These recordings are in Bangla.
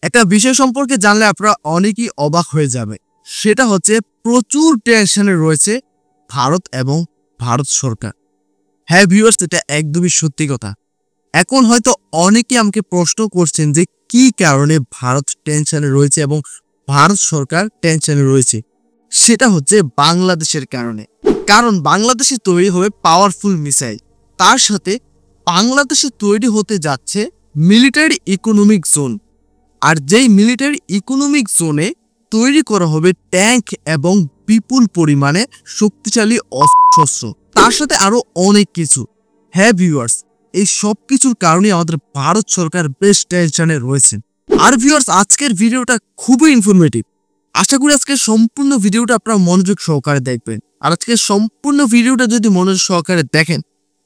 একটা বিষয় সম্পর্কে জানলে আপনারা অনেকেই অবাক হয়ে যাবে। সেটা হচ্ছে প্রচুর টেনশনে রয়েছে ভারত এবং ভারত সরকার। হ্যাঁ ভিউয়ার্স, এটা একদমই সত্যি কথা। এখন হয়তো অনেকে আমাকে প্রশ্ন করছেন যে কি কারণে ভারত টেনশনে রয়েছে এবং ভারত সরকার টেনশনে রয়েছে। সেটা হচ্ছে বাংলাদেশের কারণে। কারণ বাংলাদেশে তৈরি হবে পাওয়ারফুল মিসাইল, তার সাথে বাংলাদেশে তৈরি হতে যাচ্ছে মিলিটারি ইকোনমিক জোন। আর যেই মিলিটারি ইকোনমিক জোনে তৈরি করা হবে ট্যাঙ্ক এবং বিপুল পরিমাণে শক্তিশালী অস্ত্র, তার সাথে আরো অনেক কিছু। হ্যাঁ ভিউয়ার্স, এই সব কিছুর কারণে আমাদের ভারত সরকার বেশ টেনশনে রয়েছেন। আর ভিউয়ার্স, আজকের ভিডিওটা খুবই ইনফরমেটিভ। আশা করি আজকের সম্পূর্ণ ভিডিওটা আপনারা মনোযোগ সহকারে দেখবেন। আর আজকের সম্পূর্ণ ভিডিওটা যদি মনোযোগ সহকারে দেখেন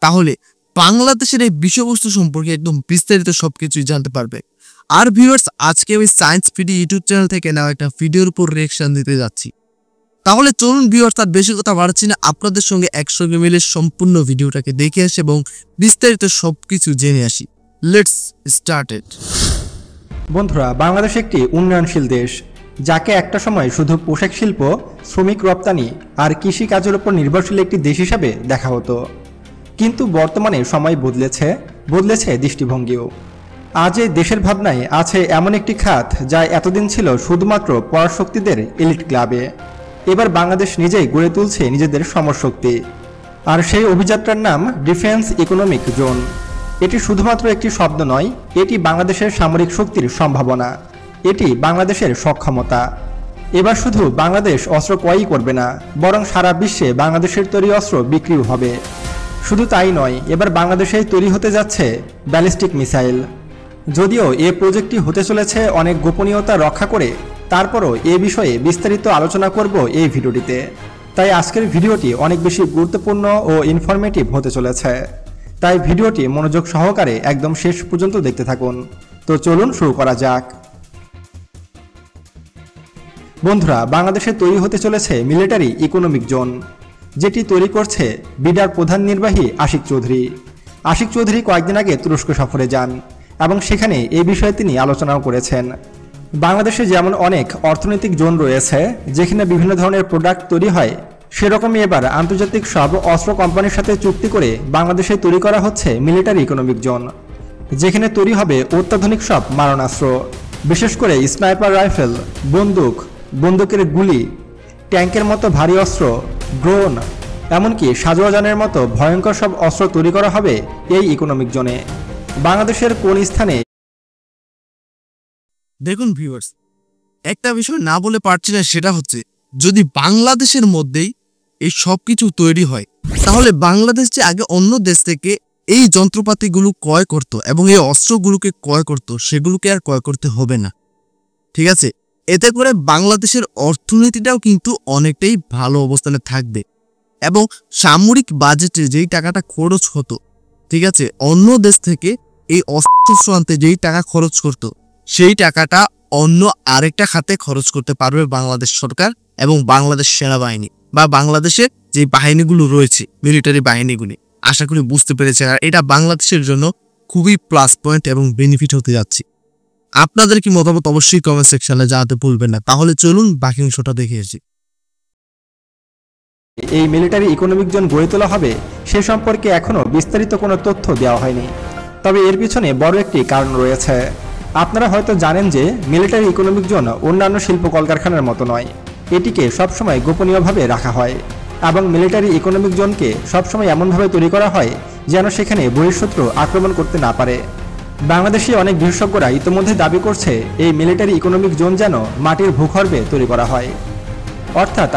তাহলে বাংলাদেশের এই বিষয়বস্তু সম্পর্কে একদম বিস্তারিত সবকিছুই জানতে পারবে। আর ভিউয়ার্স, আজকে আমি সায়েন্স পিডি ইউটিউব চ্যানেল থেকে নেওয়া একটা ভিডিওর উপর রিঅ্যাকশন দিতে যাচ্ছি। তাহলে চলুন ভিউয়ার্স, তার বেশি কথা বাড়াচ্ছি না, আপনাদের সঙ্গে একসঙ্গে মিলে সম্পূর্ণ ভিডিওটাকে দেখে আসি এবং বিস্তারিত সবকিছু জেনে আসি। Let's start it. বন্ধুরা, বাংলাদেশ একটি উন্নয়নশীল দেশ, যাকে একটা সময় শুধু পোশাক শিল্প, শ্রমিক রপ্তানি আর কৃষি কাজের উপর নির্ভরশীল একটি দেশ হিসাবে দেখা হতো। কিন্তু বর্তমানে সময় বদলেছে দৃষ্টিভঙ্গিও। আজ এই দেশের ভাবনায় আছে এমন একটি খাত যা এতদিন ছিল শুধুমাত্র পরাশক্তিদের এলিট ক্লাবে। এবার বাংলাদেশ নিজেই গড়ে তুলছে নিজেদের সমরশক্তি। আর সেই অভিযাত্রার নাম ডিফেন্স ইকোনমিক জোন। এটি শুধুমাত্র একটি শব্দ নয়, এটি বাংলাদেশের সামরিক শক্তির সম্ভাবনা, এটি বাংলাদেশের সক্ষমতা। এবার শুধু বাংলাদেশ অস্ত্র ক্রয়ই করবে না, বরং সারা বিশ্বে বাংলাদেশের তৈরি অস্ত্র বিক্রিও হবে। শুধু তাই নয়, এবার বাংলাদেশেই তৈরি হতে যাচ্ছে ব্যালিস্টিক মিসাইল। যদিও এ প্রজেক্টটি হতে চলেছে অনেক গোপনীয়তা রক্ষা করে, তারপরও এ বিষয়ে বিস্তারিত আলোচনা করব এই ভিডিওটিতে। তাই আজকের ভিডিওটি অনেক বেশি গুরুত্বপূর্ণ ও ইনফরমেটিভ হতে চলেছে। তাই ভিডিওটি মনোযোগ সহকারে একদম শেষ পর্যন্ত দেখতে থাকুন। তো চলুন শুরু করা যাক। বন্ধুরা, বাংলাদেশে তৈরি হতে চলেছে মিলিটারি ইকোনমিক জোন, যেটি তৈরি করছে বিডার প্রধান নির্বাহী আশিক চৌধুরী। আশিক চৌধুরী কয়েকদিন আগে তুরস্ক সফরে যান এবং সেখানে এই বিষয়ে তিনি আলোচনাও করেছেন। বাংলাদেশে যেমন অনেক অর্থনৈতিক জোন রয়েছে যেখানে বিভিন্ন ধরনের প্রোডাক্ট তৈরি হয়, সেরকমই এবার আন্তর্জাতিক সব অস্ত্র কোম্পানির সাথে চুক্তি করে বাংলাদেশে তৈরি করা হচ্ছে মিলিটারি ইকোনমিক জোন, যেখানে তৈরি হবে অত্যাধুনিক সব মারণাস্ত্র, বিশেষ করে স্নাইপার রাইফেল, বন্দুকের গুলি, ট্যাঙ্কের মতো ভারী অস্ত্র, ড্রোন, এমনকি সাজোয়াজানের মতো ভয়ঙ্কর সব অস্ত্র তৈরি করা হবে এই ইকোনমিক জোনে। বাংলাদেশের কোন স্থানে? দেখুন ভিউয়ার্স, একটা বিষয় না বলে পারছি না, সেটা হচ্ছে যদি বাংলাদেশের মধ্যেই এই সব কিছু তৈরি হয় তাহলে বাংলাদেশ যে আগে অন্য দেশ থেকে এই যন্ত্রপাতিগুলো ক্রয় করত এবং এই অস্ত্রগুলোকে ক্রয় করত, সেগুলোকে আর ক্রয় করতে হবে না। ঠিক আছে, এতে করে বাংলাদেশের অর্থনীতিটাও কিন্তু অনেকটাই ভালো অবস্থানে থাকবে এবং সামরিক বাজেটে যেই টাকাটা খরচ হতো, ঠিক আছে, অন্য দেশ থেকে এই অস্ত্র আনতে যেই টাকা খরচ করত, সেই টাকাটা অন্য আরেকটা খাতে খরচ করতে পারবে বাংলাদেশ সরকার এবং বাংলাদেশ সেনাবাহিনী বা বাংলাদেশের যে বাহিনীগুলো রয়েছে, মিলিটারি বাহিনীগুলি। আশা করি বুঝতে পেরেছেন। আর এটা বাংলাদেশের জন্য খুবই প্লাস পয়েন্ট এবং বেনিফিট হতে যাচ্ছে। আপনাদের কি মতামত অবশ্যই কমেন্ট সেকশনে জানাতে ভুলবেন না। তাহলে চলুন বাকি অংশটা দেখে আসি। এই মিলিটারি ইকোনমিক জোন গড়ে তোলা হবে সে সম্পর্কে এখনো বিস্তারিত কোনো তথ্য দেওয়া হয়নি, তবে এর পিছনে বড় একটি কারণ রয়েছে। আপনারা হয়তো জানেন যে মিলিটারি ইকোনমিক জোন অন্যান্য শিল্প কলকারখানার মতো নয়, এটিকে সবসময় গোপনীয়ভাবে রাখা হয় এবং মিলিটারি ইকোনমিক জোনকে সবসময় এমনভাবে তৈরি করা হয় যেন সেখানে বহিঃশত্রু আক্রমণ করতে না পারে। বাংলাদেশি অনেক বিশেষজ্ঞরা ইতিমধ্যে দাবি করছে এই মিলিটারি ইকোনমিক জোন যেন মাটির ভূগর্ভে তৈরি করা হয়, অর্থাৎ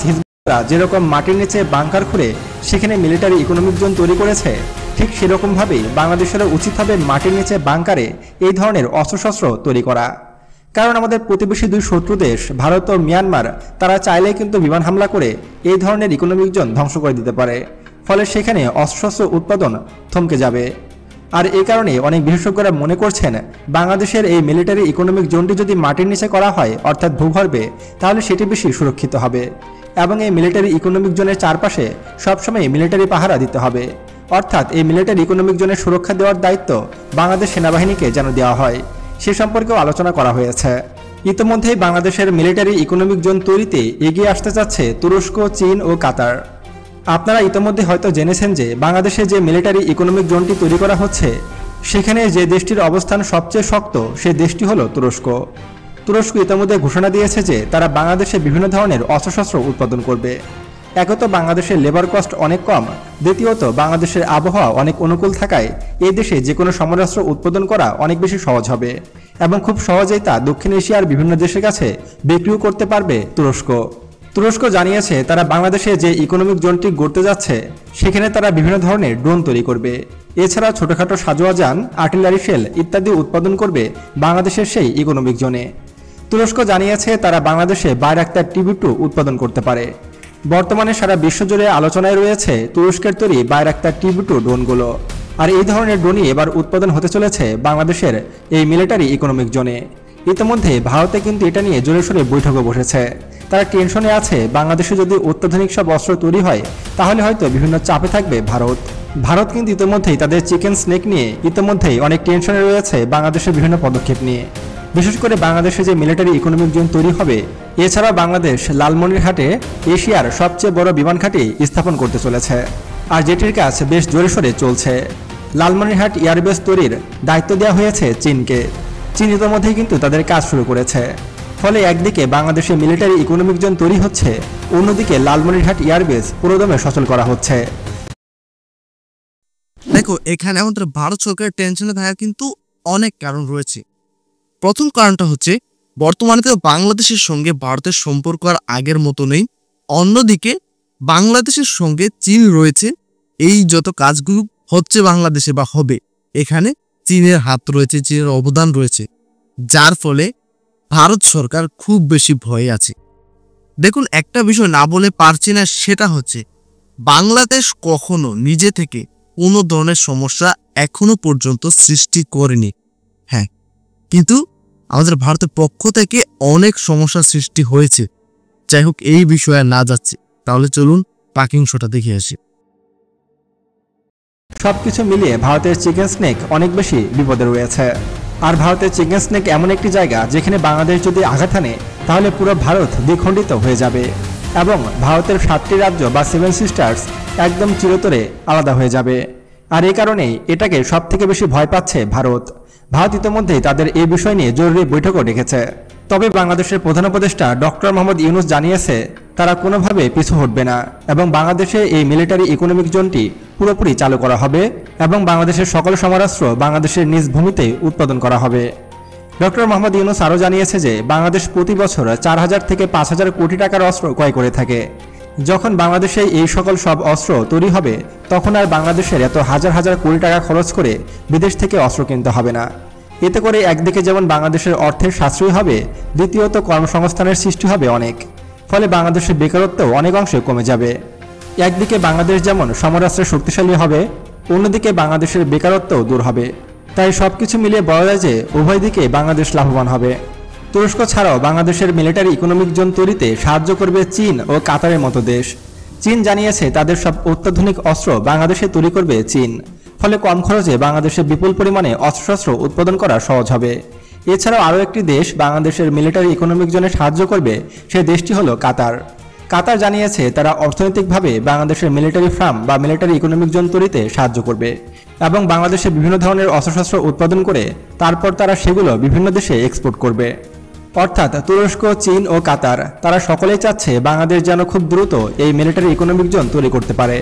হিজবুল্লাহ যেরকম মাটির নিচে বাংকার খুঁড়ে সেখানে মিলিটারি ইকোনমিক জোন তৈরি করেছে, ঠিক সেরকমভাবেই বাংলাদেশেরও উচিত হবে মাটির নিচে বাংকারে এই ধরনের অস্ত্রশস্ত্র তৈরি করা। কারণ আমাদের প্রতিবেশী দুই শত্রু দেশ ভারত ও মিয়ানমার, তারা চাইলেই কিন্তু বিমান হামলা করে এই ধরনের ইকোনমিক জোন ধ্বংস করে দিতে পারে, ফলে সেখানে অস্ত্রশস্ত্র উৎপাদন থমকে যাবে। আর এই কারণে অনেক বিশেষজ্ঞরা মনে করছেন বাংলাদেশের এই মিলিটারি ইকোনমিক জোনটি যদি মাটির নিচে করা হয়, অর্থাৎ ভূগর্ভে, তাহলে সেটি বেশি সুরক্ষিত হবে এবং এই মিলিটারি ইকোনমিক জোনের চারপাশে সবসময় মিলিটারি পাহারা দিতে হবে, অর্থাৎ এই মিলিটারি ইকোনমিক জোনের সুরক্ষা দেওয়ার দায়িত্ব বাংলাদেশ সেনাবাহিনীকে যেন দেওয়া হয়। সে সম্পর্কেও আলোচনা করা হয়েছে। ইতোমধ্যেই বাংলাদেশের মিলিটারি ইকোনমিক জোন তৈরিতে এগিয়ে আসতে যাচ্ছে তুরস্ক, চীন ও কাতার। আপনারা ইতোমধ্যে হয়তো জেনেছেন যে বাংলাদেশে যে মিলিটারি ইকোনমিক জোনটি তৈরি করা হচ্ছে সেখানে যে দেশটির অবস্থান সবচেয়ে শক্ত সেই দেশটি হলো তুরস্ক। তুরস্ক ইতোমধ্যে ঘোষণা দিয়েছে যে তারা বাংলাদেশে বিভিন্ন ধরনের অস্ত্রশস্ত্র উৎপাদন করবে। একত বাংলাদেশের লেবার কস্ট অনেক কম, দ্বিতীয়ত বাংলাদেশের আবহাওয়া অনেক অনুকূল থাকায় এই দেশে যে কোনো সমরাস্ত্র উৎপাদন করা অনেক বেশি সহজ হবে এবং খুব সহজেই তা দক্ষিণ এশিয়ার বিভিন্ন দেশের কাছে বিক্রিও করতে পারবে তুরস্ক। তুরস্ক জানিয়েছে তারা বাংলাদেশে যে ইকোনমিক জোনটি গড়তে যাচ্ছে সেখানে তারা বিভিন্ন ধরনের ড্রোন তৈরি করবে। এছাড়া ছোটখাটো সাজোয়া যান, আর্টিলারি শেল ইত্যাদি উৎপাদন করবে বাংলাদেশের সেই ইকোনমিক জোনে। তুরস্ক জানিয়েছে তারা বাংলাদেশে বাইরাক্তার TB2 উৎপাদন করতে পারে। বর্তমানে সারা বিশ্বজুড়ে আলোচনায় রয়েছে তুরস্কের তৈরি বাইরাক্তার TB2 ড্রোনগুলো। আর এই ধরনের ড্রোনই এবার উৎপাদন হতে চলেছে বাংলাদেশের এই মিলিটারি ইকোনমিক জোনে। ইতিমধ্যে ভারতে কিন্তু এটা নিয়ে জোরে সোরে বৈঠকও বসেছে। তারা টেনশনে আছে বাংলাদেশে যদি অত্যাধুনিক সব অস্ত্র তৈরি হয় তাহলে হয়তো বিভিন্ন চাপে থাকবে ভারত কিন্তু ইতিমধ্যেই তাদের চিকেন স্নেক নিয়ে ইতিমধ্যেই অনেক টেনশনে রয়েছে বাংলাদেশের বিভিন্ন পদক্ষেপ নিয়ে। বিশেষ করে বাংলাদেশে যে মিলিটারি ইকোনমিক জোন তৈরি হবে, এছাড়া বাংলাদেশ লালমনিরহাটে এশিয়ার সবচেয়ে বড় বিমান ঘাঁটি স্থাপন করতে চলেছে, আর যেটির কাজ বেশ জোরে সোরে চলছে। লালমনিরহাট এয়ারবেস তৈরির দায়িত্ব দেওয়া হয়েছে চীনকে। চীন ইতিমধ্যেই কিন্তু তাদের কাজ শুরু করেছে। ফলে একদিকে বাংলাদেশে মিলিটারি ইকোনমিক জোন তৈরি হচ্ছে, অন্যদিকে লালমনিরহাট এয়ারবেস পুরোদমে সচল করা হচ্ছে। দেখো, এখানে আমাদের ভারত সরকারের টেনশনে থাকার কিন্তু অনেক কারণ রয়েছে। প্রথম কারণটা হচ্ছে বর্তমানে তো বাংলাদেশের সঙ্গে ভারতের সম্পর্ক আর আগের মতো নেই। অন্যদিকে বাংলাদেশের সঙ্গে চীন রয়েছে। এই যত কাজগুলো হচ্ছে বাংলাদেশে বা হবে, এখানে চীনের হাত রয়েছে, চীনের অবদান রয়েছে, যার ফলে ভারত সরকার খুব বেশি ভয়ে আছে। দেখুন, একটা বিষয় না বলে পারছি না, সেটা হচ্ছে বাংলাদেশ কখনো নিজে থেকে কোনো ধরনের সমস্যা এখনো পর্যন্ত সৃষ্টি করেনি। হ্যাঁ, কিন্তু আমাদের ভারতের পক্ষ থেকে অনেক সমস্যার সৃষ্টি হয়েছে। যাই হোক, এই বিষয়ে না যাচ্ছে, তাহলে চলুন বাকি অংশটা দেখে আসি। সবকিছু মিলিয়ে ভারতের চিকেন স্নেক অনেক বেশি বিপদে রয়েছে। আর ভারতের চিকেন স্নেক এমন একটি জায়গা যেখানে বাংলাদেশ যদি আঘাত হানে তাহলে পুরো ভারত দ্বিখণ্ডিত হয়ে যাবে এবং ভারতের 7টি রাজ্য বা 7 সিস্টার্স একদম চিরতরে আলাদা হয়ে যাবে। আর এই কারণেই এটাকে সব থেকে বেশি ভয় পাচ্ছে ভারত ইতিমধ্যেই তাদের এই বিষয় নিয়ে জরুরি বৈঠকও ডেকেছে। তবে বাংলাদেশের প্রধান উপদেষ্টা ডক্টর মোহাম্মদ ইউনূস জানিয়েছে তারা কোনোভাবে পিছু হটবে না এবং বাংলাদেশে এই মিলিটারি ইকোনমিক জোনটি পুরোপুরি চালু করা হবে এবং বাংলাদেশের সকল সমরাস্ত্র বাংলাদেশের নিজ ভূমিতে উৎপাদন করা হবে। ডক্টর মোহাম্মদ ইউনূস আরও জানিয়েছে যে বাংলাদেশ প্রতি বছর 4,000 থেকে 5,000 কোটি টাকার অস্ত্র ক্রয় করে থাকে। যখন বাংলাদেশে এই সকল সব অস্ত্র তৈরি হবে তখন আর বাংলাদেশের এত হাজার হাজার কোটি টাকা খরচ করে বিদেশ থেকে অস্ত্র কিনতে হবে না। এতে করে একদিকে যেমন বাংলাদেশের অর্থের সাশ্রয় হবে, দ্বিতীয়ত কর্মসংস্থানের সৃষ্টি হবে অনেক। ফলে বাংলাদেশের বেকারত্বও অনেক অংশে কমে যাবে। একদিকে বাংলাদেশ যেমন সমরাস্ত্রে শক্তিশালী হবে, অন্যদিকে বাংলাদেশের বেকারত্বও দূর হবে। তাই সবকিছু মিলিয়ে বলা যায় যে উভয় দিকে বাংলাদেশ লাভবান হবে। তুরস্ক ছাড়াও বাংলাদেশের মিলিটারি ইকোনমিক জোন তৈরিতে সাহায্য করবে চীন ও কাতারের মতো দেশ। চীন জানিয়েছে তাদের সব অত্যাধুনিক অস্ত্র বাংলাদেশে তৈরি করবে চীন। ফলে কম খরচে বাংলাদেশে বিপুল পরিমাণে অস্ত্রশস্ত্র উৎপাদন করা সহজ হবে। এছাড়াও আরও একটি দেশ বাংলাদেশের মিলিটারি ইকোনমিক জোনে সাহায্য করবে, সেই দেশটি হলো কাতার। কাতার জানিয়েছে তারা অর্থনৈতিকভাবে বাংলাদেশের মিলিটারি ফার্ম বা মিলিটারি ইকোনমিক জোন তৈরিতে সাহায্য করবে এবং বাংলাদেশে বিভিন্ন ধরনের অস্ত্রশস্ত্র উৎপাদন করে তারপর তারা সেগুলো বিভিন্ন দেশে এক্সপোর্ট করবে। অর্থাৎ তুরস্ক, চীন ও কাতার তারা সকলেই চাচ্ছে বাংলাদেশ যেন খুব দ্রুত এই মিলিটারি ইকোনমিক জোন তৈরি করতে পারে।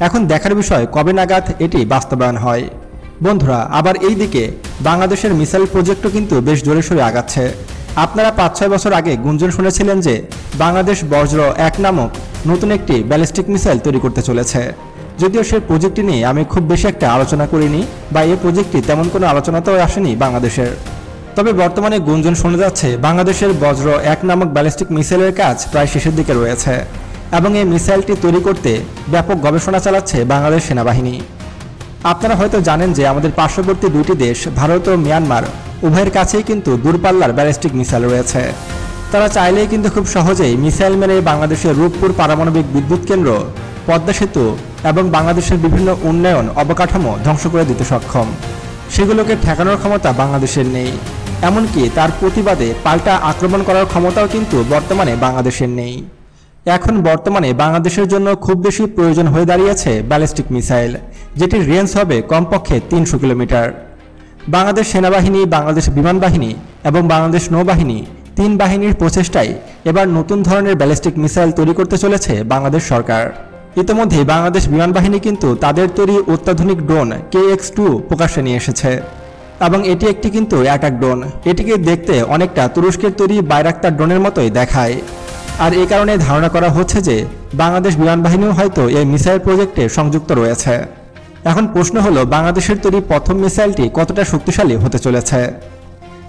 এখন দেখার বিষয় কবে নাগাদ এটি বাস্তবায়ন হয়। বন্ধুরা, আবার এই দিকে বাংলাদেশের মিসাইল প্রজেক্টও কিন্তু বেশ জোরে সোরে আগাচ্ছে। আপনারা 5-6 বছর আগে গুঞ্জন শুনেছিলেন যে বাংলাদেশ বজ্র 1 নামক নতুন একটি ব্যালিস্টিক মিসাইল তৈরি করতে চলেছে। যদিও সেই প্রজেক্টটি নিয়ে আমি খুব বেশি একটা আলোচনা করিনি বা এই প্রজেক্টটি তেমন কোনো আলোচনাতেও আসেনি বাংলাদেশের। তবে বর্তমানে গুঞ্জন শোনা যাচ্ছে বাংলাদেশের বজ্র 1 নামক ব্যালিস্টিক মিসাইলের কাজ প্রায় শেষের দিকে রয়েছে এবং এই মিসাইলটি তৈরি করতে ব্যাপক গবেষণা চালাচ্ছে বাংলাদেশ সেনাবাহিনী। আপনারা হয়তো জানেন যে আমাদের পার্শ্ববর্তী দুটি দেশ ভারত ও মিয়ানমার উভয়ের কাছেই কিন্তু দূরপাল্লার ব্যালিস্টিক মিসাইল রয়েছে। তারা চাইলেই কিন্তু খুব সহজেই মিসাইল মেরে বাংলাদেশের রূপপুর পারমাণবিক বিদ্যুৎ কেন্দ্র, পদ্মা সেতু এবং বাংলাদেশের বিভিন্ন উন্নয়ন অবকাঠামো ধ্বংস করে দিতে সক্ষম। সেগুলোকে ঠেকানোর ক্ষমতা বাংলাদেশের নেই। এমনকি তার প্রতিবাদে পাল্টা আক্রমণ করার ক্ষমতাও কিন্তু বর্তমানে বাংলাদেশের নেই। এখন বর্তমানে বাংলাদেশের জন্য খুব বেশি প্রয়োজন হয়ে দাঁড়িয়েছে ব্যালিস্টিক মিসাইল, যেটির রেঞ্জ হবে কমপক্ষে 300 কিলোমিটার। বাংলাদেশ সেনাবাহিনী, বাংলাদেশ বিমান বাহিনী এবং বাংলাদেশ নৌবাহিনী 3 বাহিনীর প্রচেষ্টায় এবার নতুন ধরনের ব্যালিস্টিক মিসাইল তৈরি করতে চলেছে বাংলাদেশ সরকার। ইতিমধ্যেই বাংলাদেশ বিমান বাহিনী কিন্তু তাদের তৈরি অত্যাধুনিক ড্রোন KX-2 প্রকাশ্যে নিয়ে এসেছে এবং এটি একটি কিন্তু অ্যাটাক ড্রোন। এটিকে দেখতে অনেকটা তুরস্কের তৈরি বাইরাক্তার ড্রোনের মতোই দেখায়। আর এই কারণে ধারণা করা হচ্ছে যে বাংলাদেশ বিমান বাহিনীও হয়তো এই মিসাইল প্রজেক্টে সংযুক্ত রয়েছে। এখন প্রশ্ন হলো, বাংলাদেশের তৈরি প্রথম মিসাইলটি কতটা শক্তিশালী হতে চলেছে?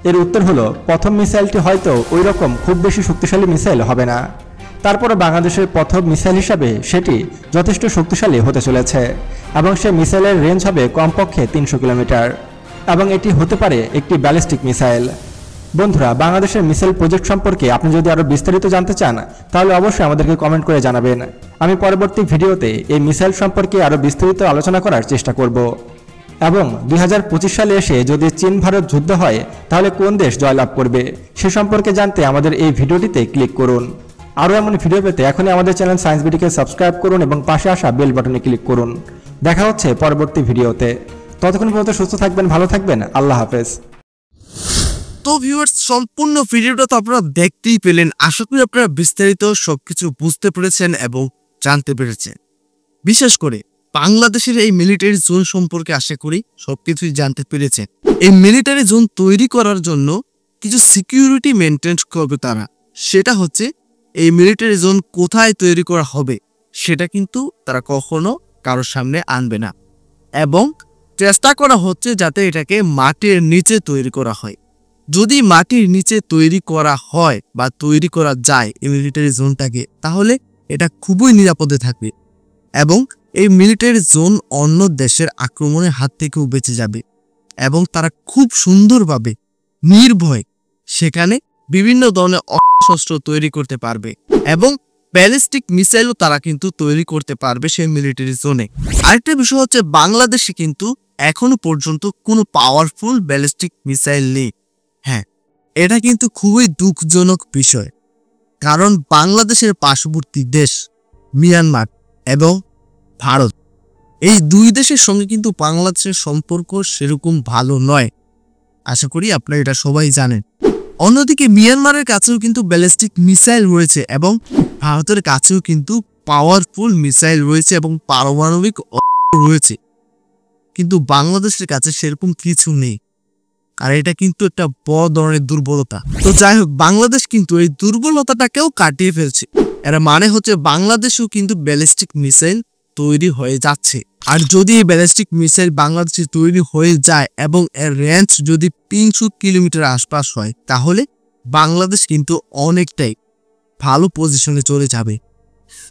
এর উত্তর হলো, প্রথম মিসাইলটি হয়তো ওই রকম খুব বেশি শক্তিশালী মিসাইল হবে না। তারপরে বাংলাদেশের প্রথম মিসাইল হিসাবে সেটি যথেষ্ট শক্তিশালী হতে চলেছে এবং সে মিসাইলের রেঞ্জ হবে কমপক্ষে 300 কিলোমিটার এবং এটি হতে পারে একটি ব্যালিস্টিক মিসাইল। বন্ধুরা, বাংলাদেশের মিসাইল প্রজেক্ট সম্পর্কে আপনি যদি আরও বিস্তারিত জানতে চান তাহলে অবশ্যই আমাদেরকে কমেন্ট করে জানাবেন। আমি পরবর্তী ভিডিওতে এই মিসাইল সম্পর্কে আরও বিস্তারিত আলোচনা করার চেষ্টা করব। এবং 2025 সালে এসে যদি চীন ভারত যুদ্ধ হয় তাহলে কোন দেশ জয়লাভ করবে সে সম্পর্কে জানতে আমাদের এই ভিডিওটিতে ক্লিক করুন। আরও এমন ভিডিও পেতে এখনই আমাদের চ্যানেল সায়েন্স বিডিকে সাবস্ক্রাইব করুন এবং পাশে আসা বেল বাটনে ক্লিক করুন। দেখা হচ্ছে পরবর্তী ভিডিওতে। ততক্ষণ পর্যন্ত সুস্থ থাকবেন, ভালো থাকবেন। আল্লাহ হাফেজ। তো ভিউয়ার্স, সম্পূর্ণ ভিডিওটা তো আপনারা দেখতেই পেলেন। আশা করি আপনারা বিস্তারিত সবকিছু বুঝতে পেরেছেন এবং জানতে পেরেছেন। বিশেষ করে বাংলাদেশের এই মিলিটারি জোন সম্পর্কে আশা করি সবকিছুই জানতে পেরেছেন। এই মিলিটারি জোন তৈরি করার জন্য কিছু সিকিউরিটি মেনটেন করবে তারা। সেটা হচ্ছে এই মিলিটারি জোন কোথায় তৈরি করা হবে সেটা কিন্তু তারা কখনো কারোর সামনে আনবে না এবং চেষ্টা করা হচ্ছে যাতে এটাকে মাটির নিচে তৈরি করা হয়। যদি মাটির নিচে তৈরি করা হয় বা তৈরি করা যায় এই মিলিটারি জোনটাকে, তাহলে এটা খুবই নিরাপদে থাকবে এবং এই মিলিটারি জোন অন্য দেশের আক্রমণের হাত থেকেও বেঁচে যাবে এবং তারা খুব সুন্দরভাবে নির্ভয়ে সেখানে বিভিন্ন ধরনের অস্ত্র তৈরি করতে পারবে এবং ব্যালিস্টিক মিসাইলও তারা কিন্তু তৈরি করতে পারবে সেই মিলিটারি জোনে। আরেকটা বিষয় হচ্ছে, বাংলাদেশে কিন্তু এখনো পর্যন্ত কোনো পাওয়ারফুল ব্যালিস্টিক মিসাইল নেই। হ্যাঁ, এটা কিন্তু খুবই দুঃখজনক বিষয়, কারণ বাংলাদেশের পার্শ্ববর্তী দেশ মিয়ানমার এবং ভারত, এই দুই দেশের সঙ্গে কিন্তু বাংলাদেশের সম্পর্ক সেরকম ভালো নয়। আশা করি আপনারা এটা সবাই জানেন। অন্যদিকে মিয়ানমারের কাছেও কিন্তু ব্যালিস্টিক মিসাইল রয়েছে এবং ভারতের কাছেও কিন্তু পাওয়ারফুল মিসাইল রয়েছে এবং পারমাণবিক অস্ত্র রয়েছে, কিন্তু বাংলাদেশের কাছে সেরকম কিছু নেই। আর এটা কিন্তু একটা বড় ধরনের দুর্বলতা। তো যাই হোক, বাংলাদেশ কিন্তু এই দুর্বলতাটাকেও কাটিয়ে ফেলছে। এর মানে হচ্ছে বাংলাদেশেও কিন্তু ব্যালিস্টিক মিসাইল তৈরি হয়ে যাচ্ছে। আর যদি এই ব্যালিস্টিক মিসাইল বাংলাদেশে তৈরি হয়ে যায় এবং এর রেঞ্জ যদি 300 কিলোমিটার আশপাশ হয়, তাহলে বাংলাদেশ কিন্তু অনেকটাই ভালো পজিশনে চলে যাবে।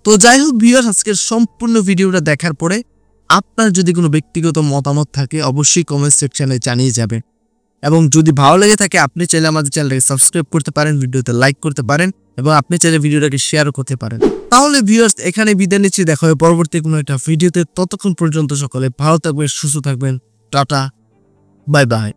তো যাই হোক ভিউয়ার্স, আজকের সম্পূর্ণ ভিডিওটা দেখার পরে আপনার যদি কোনো ব্যক্তিগত মতামত থাকে অবশ্যই কমেন্ট সেকশনে জানিয়ে যাবেন এবং যদি ভালো লেগে থাকে আপনি চাইলে আমাদের চ্যানেলটাকে সাবস্ক্রাইব করতে পারেন, ভিডিওতে লাইক করতে পারেন এবং আপনি চাইলে ভিডিওটাকে শেয়ারও করতে পারেন। তাহলে ভিউয়ার্স, এখানে বিদায় নিচ্ছি। দেখা হবে পরবর্তী কোনো একটা ভিডিওতে। ততক্ষণ পর্যন্ত সকলে ভালো থাকবেন, সুস্থ থাকবেন। Tata, bye bye.